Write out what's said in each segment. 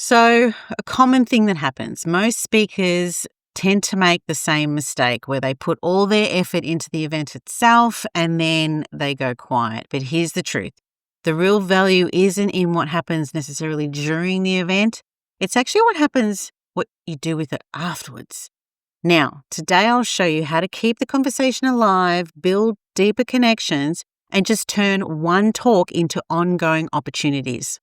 So, a common thing that happens, most speakers tend to make the same mistake where they put all their effort into the event itself and then they go quiet. But here's the truth. The real value isn't in what happens necessarily during the event. It's actually what you do with it afterwards. Now, today I'll show you how to keep the conversation alive, build deeper connections, and just turn one talk into ongoing opportunities.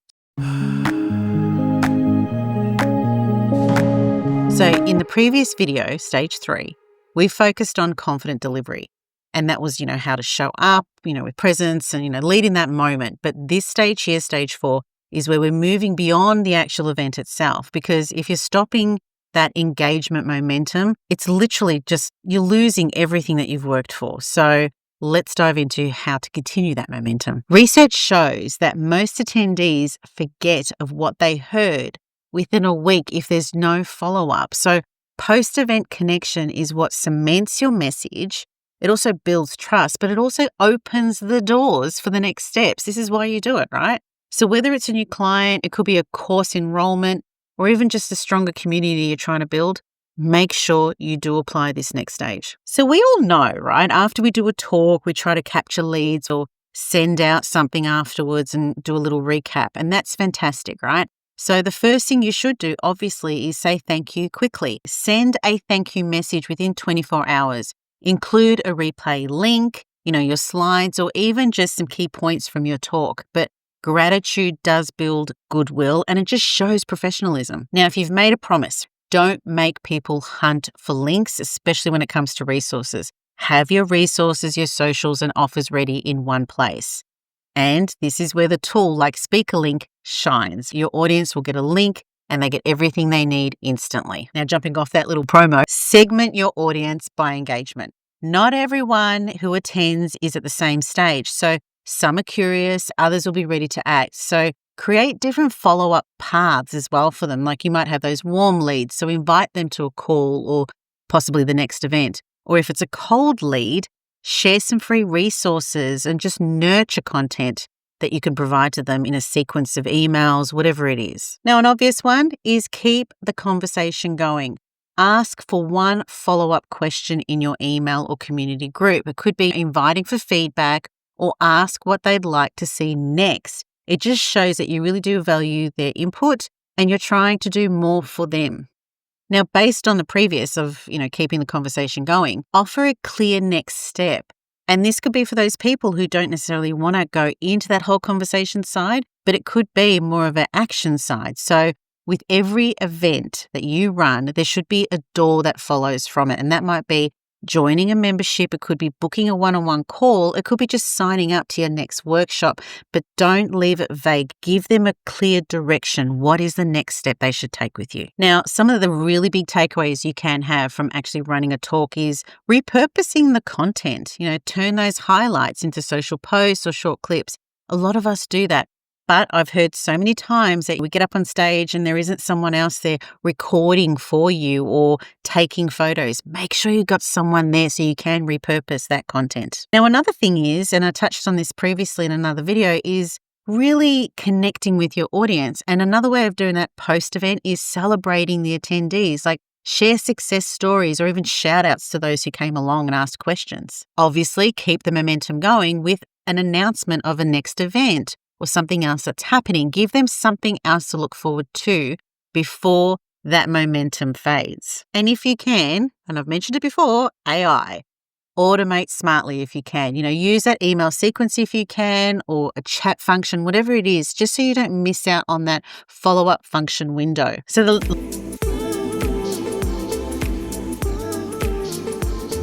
So in the previous video, stage 3, we focused on confident delivery. And that was, how to show up, with presence and, lead in that moment. But this stage here, stage 4, is where we're moving beyond the actual event itself. Because if you're stopping that engagement momentum, it's literally just, you're losing everything that you've worked for. So let's dive into how to continue that momentum. Research shows that most attendees forget of what they heard within a week if there's no follow-up. So post-event connection is what cements your message. It also builds trust, but it also opens the doors for the next steps. This is why you do it, right? So whether it's a new client, it could be a course enrollment, or even just a stronger community you're trying to build, make sure you do apply this next stage. So we all know, right? After we do a talk, we try to capture leads or send out something afterwards and do a little recap. And that's fantastic, right? So the first thing you should do, obviously, is say thank you quickly. Send a thank you message within 24 hours. Include a replay link, your slides, or even just some key points from your talk. But gratitude does build goodwill and it just shows professionalism. Now, if you've made a promise, don't make people hunt for links, especially when it comes to resources. Have your resources, your socials, and offers ready in one place. And this is where the tool like SpeakerLinq shines. Your audience will get a link and they get everything they need instantly. Now, jumping off that little promo, segment your audience by engagement. Not everyone who attends is at the same stage. So some are curious, others will be ready to act. So create different follow-up paths as well for them. Like you might have those warm leads. So invite them to a call or possibly the next event. Or if it's a cold lead, share some free resources and just nurture content that you can provide to them in a sequence of emails, whatever it is. Now, an obvious one is keep the conversation going. Ask for one follow-up question in your email or community group. It could be inviting for feedback or ask what they'd like to see next. It just shows that you really do value their input and you're trying to do more for them. Now, based on the previous of, keeping the conversation going, offer a clear next step. And this could be for those people who don't necessarily want to go into that whole conversation side, but it could be more of an action side. So with every event that you run, there should be a door that follows from it. And that might be joining a membership. It could be booking a one-on-one call. It could be just signing up to your next workshop, but don't leave it vague. Give them a clear direction. What is the next step they should take with you? Now, some of the really big takeaways you can have from actually running a talk is repurposing the content. Turn those highlights into social posts or short clips. A lot of us do that. But I've heard so many times that we get up on stage and there isn't someone else there recording for you or taking photos. Make sure you've got someone there so you can repurpose that content. Now, another thing is, and I touched on this previously in another video, is really connecting with your audience. And another way of doing that post-event is celebrating the attendees. Like share success stories or even shout outs to those who came along and asked questions. Obviously, keep the momentum going with an announcement of a next event or something else that's happening. Give them something else to look forward to before that momentum fades. And if you can, and I've mentioned it before, AI. Automate smartly if you can. Use that email sequence if you can, or a chat function, whatever it is, just so you don't miss out on that follow-up function window. So now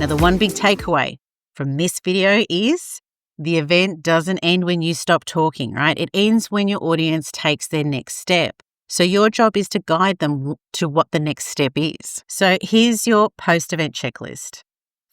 the one big takeaway from this video is the event doesn't end when you stop talking, right? It ends when your audience takes their next step. So your job is to guide them to what the next step is. So here's your post-event checklist.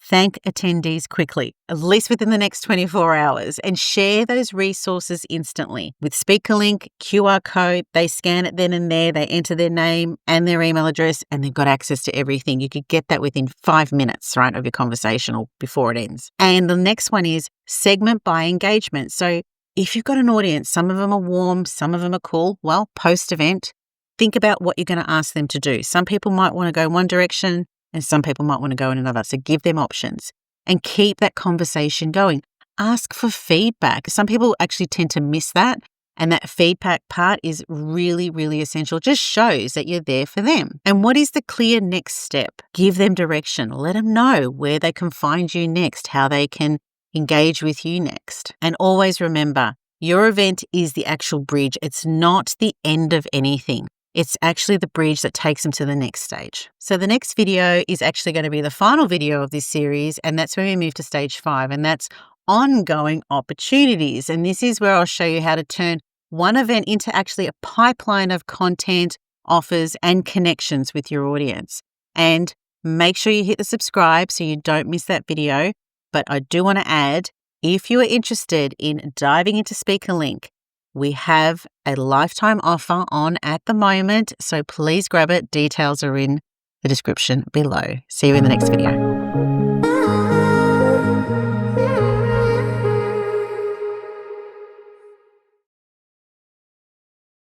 Thank attendees quickly, at least within the next 24 hours, and share those resources instantly. With SpeakerLinq, QR code, they scan it then and there, they enter their name and their email address, and they've got access to everything. You could get that within 5 minutes, right, of your conversation or before it ends. And the next one is segment by engagement. So if you've got an audience, some of them are warm, some of them are cool, well, post-event, think about what you're going to ask them to do. Some people might want to go one direction and some people might want to go in another. So give them options and keep that conversation going. Ask for feedback. Some people actually tend to miss that. And that feedback part is really, really essential. It just shows that you're there for them. And what is the clear next step? Give them direction. Let them know where they can find you next, how they can engage with you next. And always remember, your event is the actual bridge. It's not the end of anything. It's actually the bridge that takes them to the next stage. So the next video is actually going to be the final video of this series, and that's when we move to stage 5, and that's ongoing opportunities. And this is where I'll show you how to turn one event into actually a pipeline of content, offers, and connections with your audience. And make sure you hit the subscribe so you don't miss that video. But I do want to add, if you are interested in diving into SpeakerLinq, we have a lifetime offer on at the moment, so please grab it. Details are in the description below. See you in the next video.